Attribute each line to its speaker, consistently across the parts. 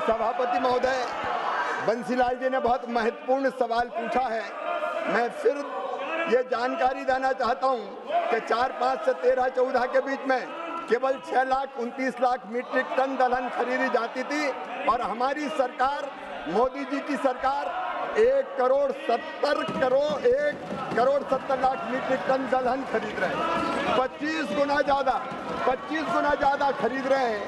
Speaker 1: सभापति महोदय, बंसीलाल जी ने बहुत महत्वपूर्ण सवाल पूछा है। मैं फिर ये जानकारी देना चाहता हूँ कि 4-5 से 13-14 के बीच में केवल 6,29,00,000 मीट्रिक टन दलहन खरीदी जाती थी और हमारी सरकार, मोदी जी की सरकार 1 करोड़ 70 लाख मीट्रिक टन दलहन खरीद रहे हैं। 25 गुना ज़्यादा खरीद रहे हैं।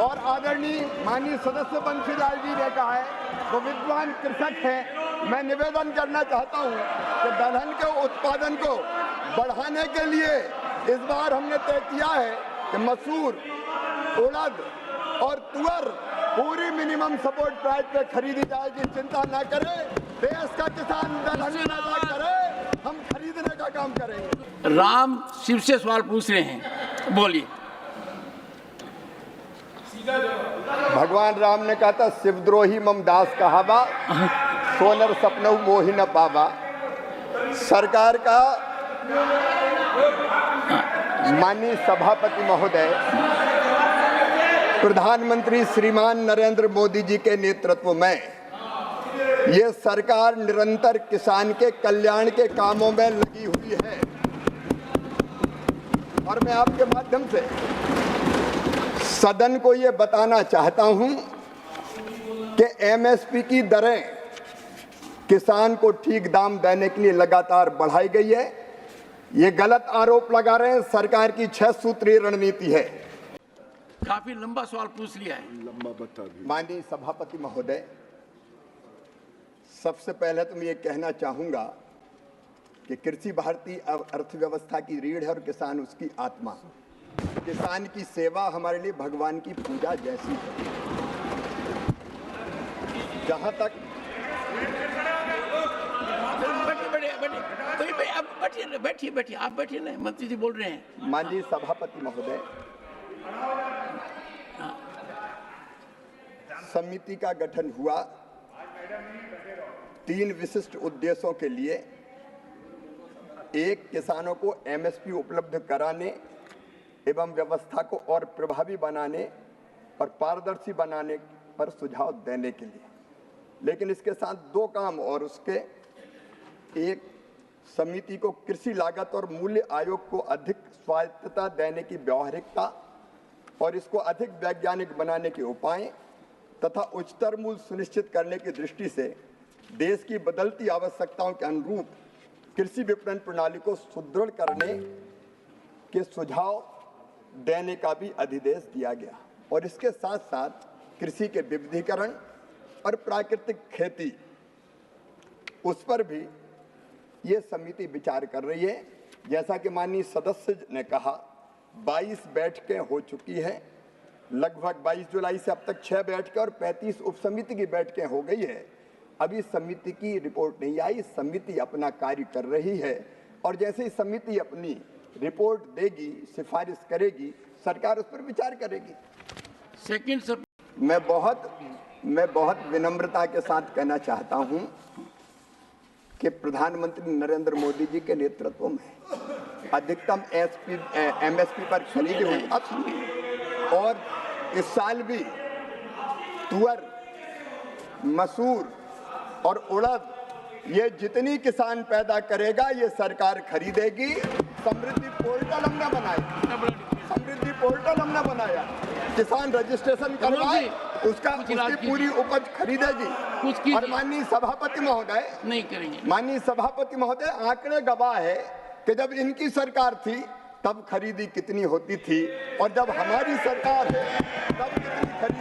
Speaker 1: और आदरणीय माननीय सदस्य बंसीलाल जी ने कहा है, वो विद्वान कृषक हैं। मैं निवेदन करना चाहता हूं कि दलहन के उत्पादन को बढ़ाने के लिए इस बार हमने तय किया है कि मसूर, उड़द और तुअर पूरी मिनिमम सपोर्ट प्राइस पे खरीदी जाएगी। चिंता न करें, देश का किसान दलहन पैदा करे, हम खरीदने का काम करेंगे।
Speaker 2: राम शिव से सवाल पूछ रहे हैं, बोलिए।
Speaker 1: भगवान राम ने कहा था, शिवद्रोही मम दास कहावा, सोनर सपनऊ मोहि न पावा। सरकार का माननीय सभापति महोदय, प्रधानमंत्री श्रीमान नरेंद्र मोदी जी के नेतृत्व में ये सरकार निरंतर किसान के कल्याण के कामों में लगी हुई है। और मैं आपके माध्यम से सदन को ये बताना चाहता हूं कि एमएसपी की दरें किसान को ठीक दाम देने के लिए लगातार बढ़ाई गई है। ये गलत आरोप लगा रहे हैं, सरकार की 6 सूत्रीय रणनीति है।
Speaker 2: काफी लंबा सवाल पूछ लिया है,
Speaker 3: लंबा बता भी।
Speaker 1: माननीय सभापति महोदय, सबसे पहले तो मैं ये कहना चाहूंगा कि कृषि भारतीय अर्थव्यवस्था की रीढ़ है और किसान उसकी आत्मा। किसान की सेवा हमारे लिए भगवान की पूजा जैसी है। जहां तक
Speaker 2: बैठिए, आप बैठिए ना, मंत्री जी बोल रहे हैं।
Speaker 1: माननीय सभापति महोदय, समिति का गठन हुआ 3 विशिष्ट उद्देश्यों के लिए। एक, किसानों को एमएसपी उपलब्ध कराने एवं व्यवस्था को और प्रभावी बनाने और पारदर्शी बनाने पर सुझाव देने के लिए। लेकिन इसके साथ 2 काम और उसके, एक, समिति को कृषि लागत और मूल्य आयोग को अधिक स्वायत्तता देने की व्यावहारिकता और इसको अधिक वैज्ञानिक बनाने के उपाय तथा उच्चतर मूल्य सुनिश्चित करने की दृष्टि से देश की बदलती आवश्यकताओं के अनुरूप कृषि विपणन प्रणाली को सुदृढ़ करने के सुझाव देने का भी अधिदेश दिया गया। और इसके साथ साथ कृषि के विविधीकरण और प्राकृतिक खेती, उस पर भी ये समिति विचार कर रही है। जैसा कि माननीय सदस्य ने कहा, 22 बैठकें हो चुकी हैं। लगभग 22 जुलाई से अब तक 6 बैठकें और 35 उप समिति की बैठकें हो गई है। अभी समिति की रिपोर्ट नहीं आई, समिति अपना कार्य कर रही है और जैसे ही समिति अपनी रिपोर्ट देगी, सिफारिश करेगी, सरकार उस पर विचार करेगी।
Speaker 2: सेकंड सर,
Speaker 1: मैं बहुत विनम्रता के साथ कहना चाहता हूं कि प्रधानमंत्री नरेंद्र मोदी जी के नेतृत्व में अधिकतम एमएसपी पर खरीदी हुई और इस साल भी तुअर, मसूर और उड़द, ये जितनी किसान पैदा करेगा ये सरकार खरीदेगी। समृद्धि पोर्टल हमने बनाया, किसान रजिस्ट्रेशन करवाए, उसकी पूरी उपज खरीदेगी। और माननीय सभापति महोदय,
Speaker 2: नहीं करेंगे।
Speaker 1: माननीय सभापति महोदय, आंकड़े गवाह है कि जब इनकी सरकार थी तब खरीदी कितनी होती थी और जब हमारी सरकार है तब कितनी खरीदी